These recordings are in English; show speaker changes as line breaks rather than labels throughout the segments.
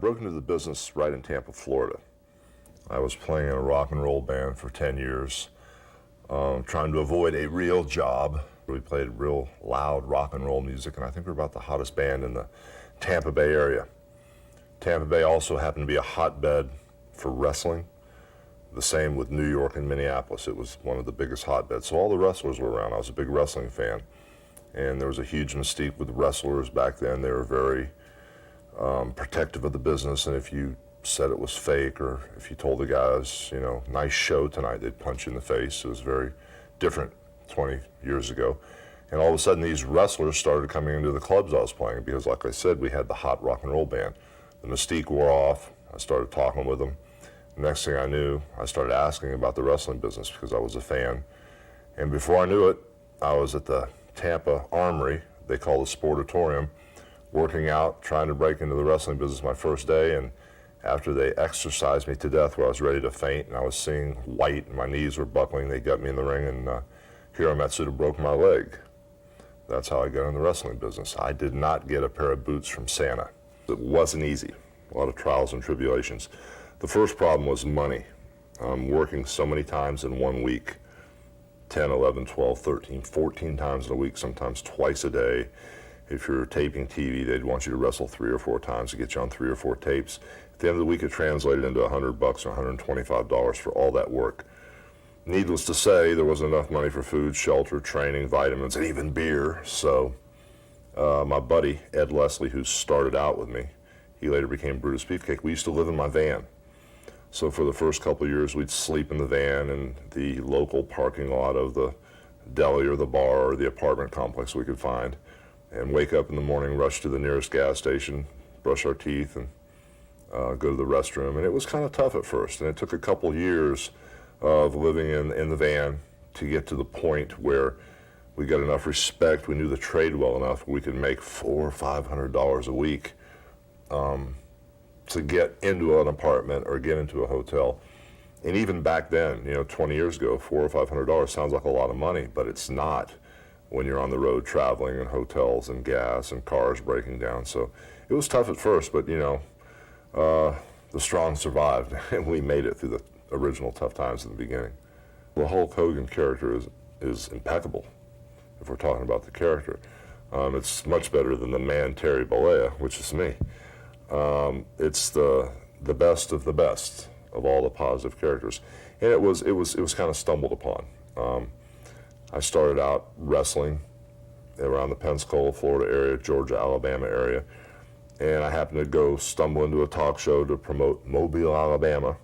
broke into the business right in Tampa, Florida. I was playing in a rock and roll band for 10 years, trying to avoid a real job. We played real loud rock and roll music, and I think we were about the hottest band in the Tampa Bay area. Tampa Bay also happened to be a hotbed for wrestling. The same with New York and Minneapolis. It was one of the biggest hotbeds. So all the wrestlers were around. I was a big wrestling fan. And there was a huge mystique with wrestlers back then. They were very protective of the business, and if you said it was fake, or if you told the guys, you know, nice show tonight, they'd punch you in the face. It was very different 20 years ago. And all of a sudden these wrestlers started coming into the clubs I was playing because, like I said, we had the hot rock and roll band. The mystique wore off. I started talking with them. The next thing I knew, I started asking about the wrestling business because I was a fan. And before I knew it, I was at the Tampa Armory, they call the Sportatorium, working out, trying to break into the wrestling business my first day. And after they exercised me to death where I was ready to faint and I was seeing white and my knees were buckling, they got me in the ring, and Hiro Matsuda broke my leg. That's how I got in the wrestling business. I did not get a pair of boots from Santa. It wasn't easy. A lot of trials and tribulations. The first problem was money. Working so many times in 1 week, 10, 11, 12, 13, 14 times in a week, sometimes twice a day. If you're taping TV, they'd want you to wrestle 3 or 4 times to get you on 3 or 4 tapes. At the end of the week, it translated into $100 or $125 for all that work. Needless to say, there wasn't enough money for food, shelter, training, vitamins, and even beer. So my buddy, Ed Leslie, who started out with me, he later became Brutus Beefcake. We used to live in my van. So for the first couple of years, we'd sleep in the van in the local parking lot of the deli or the bar or the apartment complex we could find, and wake up in the morning, rush to the nearest gas station, brush our teeth, and go to the restroom. And it was kind of tough at first, and it took a couple years of living in the van to get to the point where we got enough respect, we knew the trade well enough, we could make $400 or $500 a week to get into an apartment or get into a hotel. And even back then, 20 years ago, $400 or $500 sounds like a lot of money, but it's not when you're on the road traveling in hotels and gas and cars breaking down. So it was tough at first, but the strong survived, and we made it through the original tough times in the beginning. The Hulk Hogan character is impeccable, if we're talking about the character. It's much better than the man Terry Bollea, which is me. It's the best of the best of all the positive characters, and it was kind of stumbled upon. I started out wrestling around the Pensacola, Florida area, Georgia, Alabama area, and I happened to go stumble into a talk show to promote Mobile, Alabama,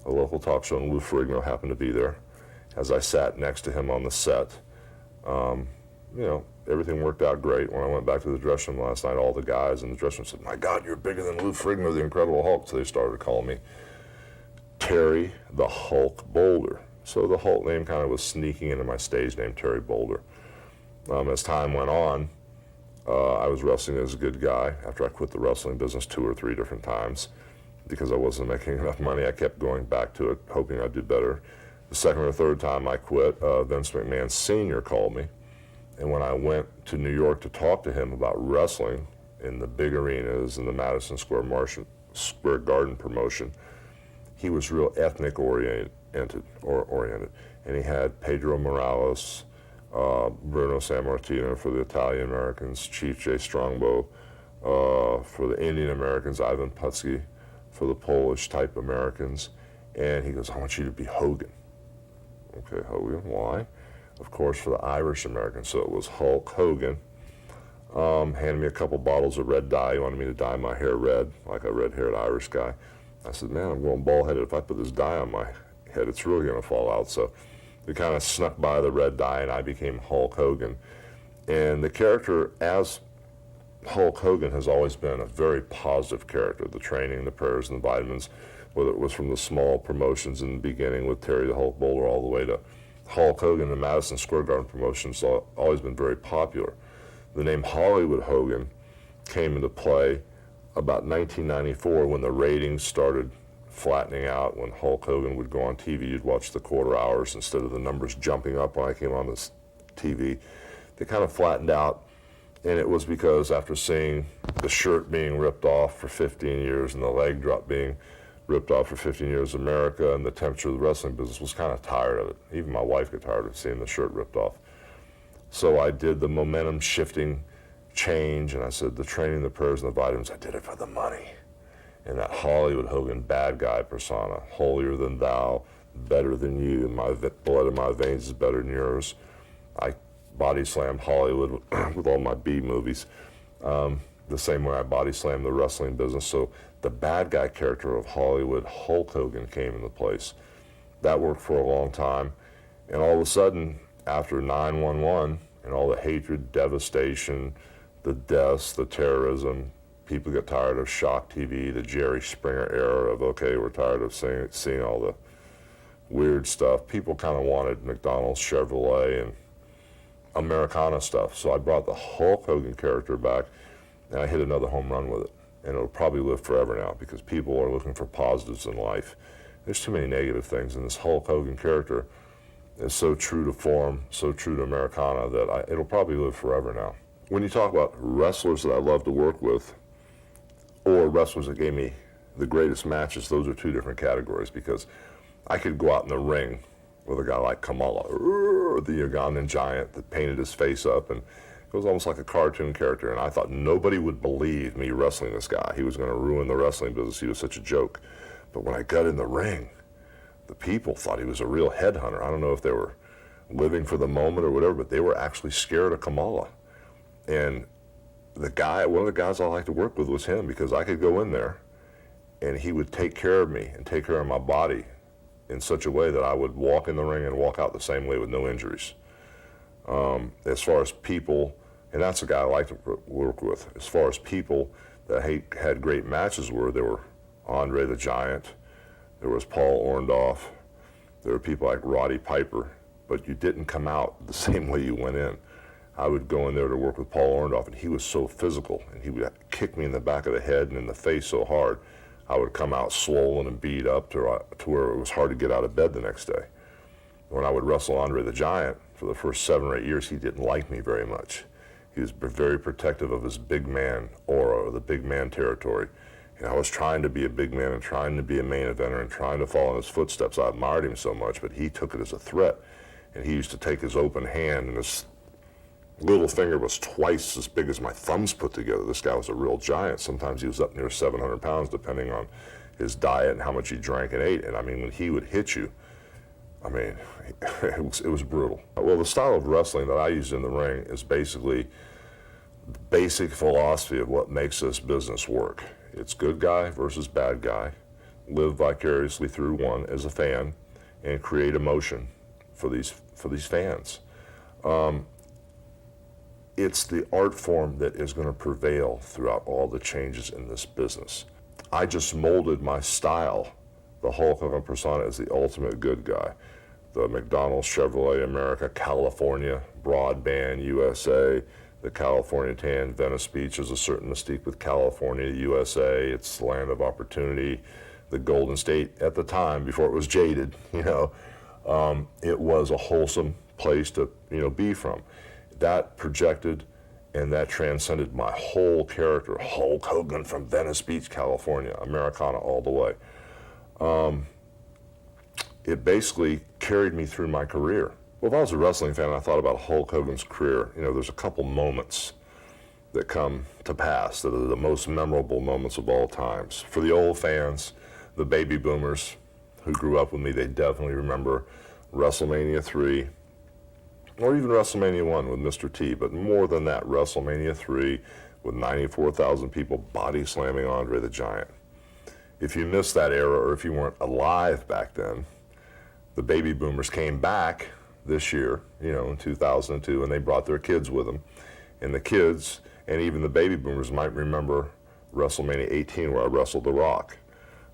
a local talk show, and Lou Ferrigno happened to be there. As I sat next to him on the set, everything worked out great. When I went back to the dressing room last night, all the guys in the dressing room said, "My God, you're bigger than Lou Ferrigno, the Incredible Hulk." So they started calling me Terry the Hulk Boulder. So the Hulk name kind of was sneaking into my stage name, Terry Boulder. As time went on, I was wrestling as a good guy. After I quit the wrestling business 2 or 3 different times because I wasn't making enough money, I kept going back to it, hoping I'd do better. The second or third time I quit, Vince McMahon Sr. called me. And when I went to New York to talk to him about wrestling in the big arenas and the Madison Square Garden promotion, he was real ethnic oriented. And he had Pedro Morales, Bruno Sammartino for the Italian Americans, Chief Jay Strongbow for the Indian Americans, Ivan Putski for the Polish type Americans. And he goes, "I want you to be Hogan." Okay, Hogan, why? Of course, for the Irish Americans. So it was Hulk Hogan. Handed me a couple bottles of red dye. He wanted me to dye my hair red, like a red-haired Irish guy. I said, "Man, I'm going bald-headed. If I put this dye on my head, it's really going to fall out." So we kind of snuck by the red dye, and I became Hulk Hogan. And the character as Hulk Hogan has always been a very positive character. The training, the prayers, and the vitamins, whether it was from the small promotions in the beginning with Terry the Hulk Boulder all the way to Hulk Hogan, the Madison Square Garden promotions, always been very popular. The name Hollywood Hogan came into play about 1994 when the ratings started flattening out. When Hulk Hogan would go on TV, you'd watch the quarter hours instead of the numbers jumping up when I came on this TV. They kind of flattened out, And it was because after seeing the shirt being ripped off for 15 years and the leg drop being ripped off for 15 years in America, and the temperature of the wrestling business, was kind of tired of it. Even my wife got tired of seeing the shirt ripped off. So I did the momentum shifting change, and I said the training, the prayers, and the vitamins, I did it for the money. And that Hollywood Hogan bad guy persona, holier than thou, better than you, my blood in my veins is better than yours. I body slammed Hollywood with all my B movies, the same way I body slammed the wrestling business. So the bad guy character of Hollywood Hulk Hogan came into place. That worked for a long time, and all of a sudden, after 9/11 and all the hatred, devastation, the deaths, the terrorism, people get tired of shock TV, the Jerry Springer era of, okay, we're tired of seeing all the weird stuff. People kind of wanted McDonald's, Chevrolet, and Americana stuff. So I brought the Hulk Hogan character back, and I hit another home run with it. And it'll probably live forever now because people are looking for positives in life. There's too many negative things, and this Hulk Hogan character is so true to form, so true to Americana that it'll probably live forever now. When you talk about wrestlers that I love to work with, or wrestlers that gave me the greatest matches, those are two different categories, because I could go out in the ring with a guy like Kamala, the Ugandan giant that painted his face up, and it was almost like a cartoon character, and I thought nobody would believe me wrestling this guy. He was going to ruin the wrestling business. He was such a joke. But when I got in the ring, the people thought he was a real headhunter. I don't know if they were living for the moment or whatever, but they were actually scared of Kamala. And one of the guys I liked to work with was him, because I could go in there and he would take care of me and take care of my body in such a way that I would walk in the ring and walk out the same way with no injuries. As far as people, and that's the guy I like to work with, as far as people that had great matches there were Andre the Giant, there was Paul Orndorff, there were people like Roddy Piper, but you didn't come out the same way you went in. I would go in there to work with Paul Orndorff, and he was so physical, and he would kick me in the back of the head and in the face so hard, I would come out swollen and beat up to where it was hard to get out of bed the next day. When I would wrestle Andre the Giant, for the first 7 or 8 years, he didn't like me very much. He was very protective of his big man aura, or the big man territory. And I was trying to be a big man and trying to be a main eventer and trying to follow in his footsteps. I admired him so much, but he took it as a threat. And he used to take his open hand, and his little finger was twice as big as my thumbs put together. This guy was a real giant. Sometimes he was up near 700 pounds, depending on his diet and how much he drank and ate. And I mean, when he would hit you, I mean, it was brutal. Well, the style of wrestling that I use in the ring is basically the basic philosophy of what makes this business work. It's good guy versus bad guy. Live vicariously through one as a fan and create emotion for these fans. It's the art form that is going to prevail throughout all the changes in this business. I just molded my style. The Hulk Hogan persona is the ultimate good guy. The McDonald's, Chevrolet, America, California, broadband, USA, the California tan, Venice Beach. There's a certain mystique with California, USA. It's the land of opportunity. The Golden State at the time, before it was jaded, it was a wholesome place to, be from. That projected and that transcended my whole character. Hulk Hogan from Venice Beach, California, Americana all the way. It basically carried me through my career. Well, if I was a wrestling fan and I thought about Hulk Hogan's career, there's a couple moments that come to pass that are the most memorable moments of all times. For the old fans, the baby boomers who grew up with me, they definitely remember WrestleMania 3, or even WrestleMania 1 with Mr. T, but more than that, WrestleMania 3 with 94,000 people body slamming Andre the Giant. If you missed that era, or if you weren't alive back then, the baby boomers came back this year, in 2002, and they brought their kids with them. And the kids, and even the baby boomers, might remember WrestleMania 18, where I wrestled The Rock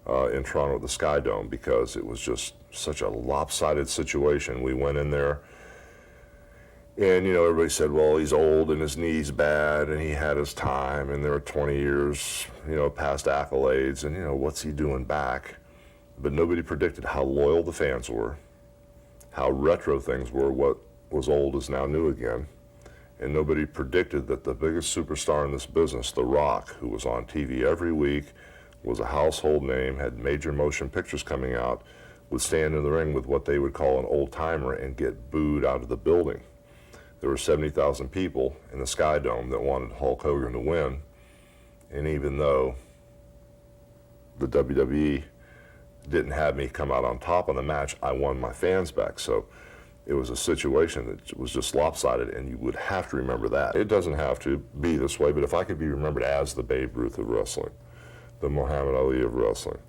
in Toronto at the Sky Dome, because it was just such a lopsided situation. We went in there, and, everybody said, well, he's old and his knee's bad and he had his time and there were 20 years, past accolades and, what's he doing back? But nobody predicted how loyal the fans were, how retro things were, what was old is now new again, And nobody predicted that the biggest superstar in this business, The Rock, who was on TV every week, was a household name, had major motion pictures coming out, would stand in the ring with what they would call an old-timer and get booed out of the building. There were 70,000 people in the Sky Dome that wanted Hulk Hogan to win, and even though the WWE didn't have me come out on top of the match, I won my fans back. So it was a situation that was just lopsided, and you would have to remember that. It doesn't have to be this way, but if I could be remembered as the Babe Ruth of wrestling, the Muhammad Ali of wrestling,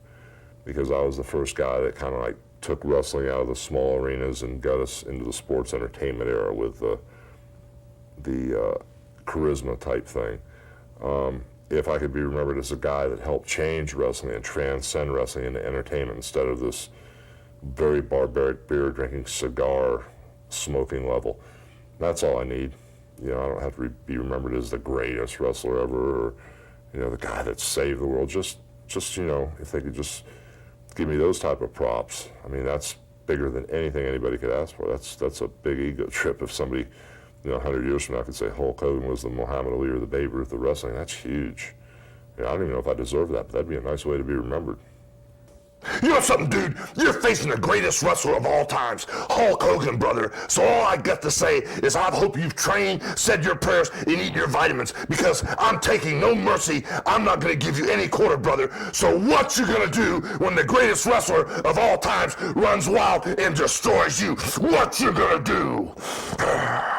because I was the first guy that kind of like took wrestling out of the small arenas and got us into the sports entertainment era with the charisma type thing. If I could be remembered as a guy that helped change wrestling and transcend wrestling into entertainment instead of this very barbaric beer drinking, cigar smoking level, that's all I need. You know, I don't have to be remembered as the greatest wrestler ever, or, you know, the guy that saved the world. Just you know, if they could just give me those type of props, I mean, that's bigger than anything anybody could ask for. That's a big ego trip. If somebody, you know, 100 years from now could say Hulk Hogan was the Muhammad Ali or the Babe Ruth of wrestling, that's huge. You know, I don't even know if I deserve that, but that'd be a nice way to be remembered.
You know something, dude? You're facing the greatest wrestler of all times, Hulk Hogan, brother. So all I got to say is I hope you've trained, said your prayers, and eaten your vitamins, because I'm taking no mercy. I'm not going to give you any quarter, brother. So what you going to do when the greatest wrestler of all times runs wild and destroys you? What you going to do?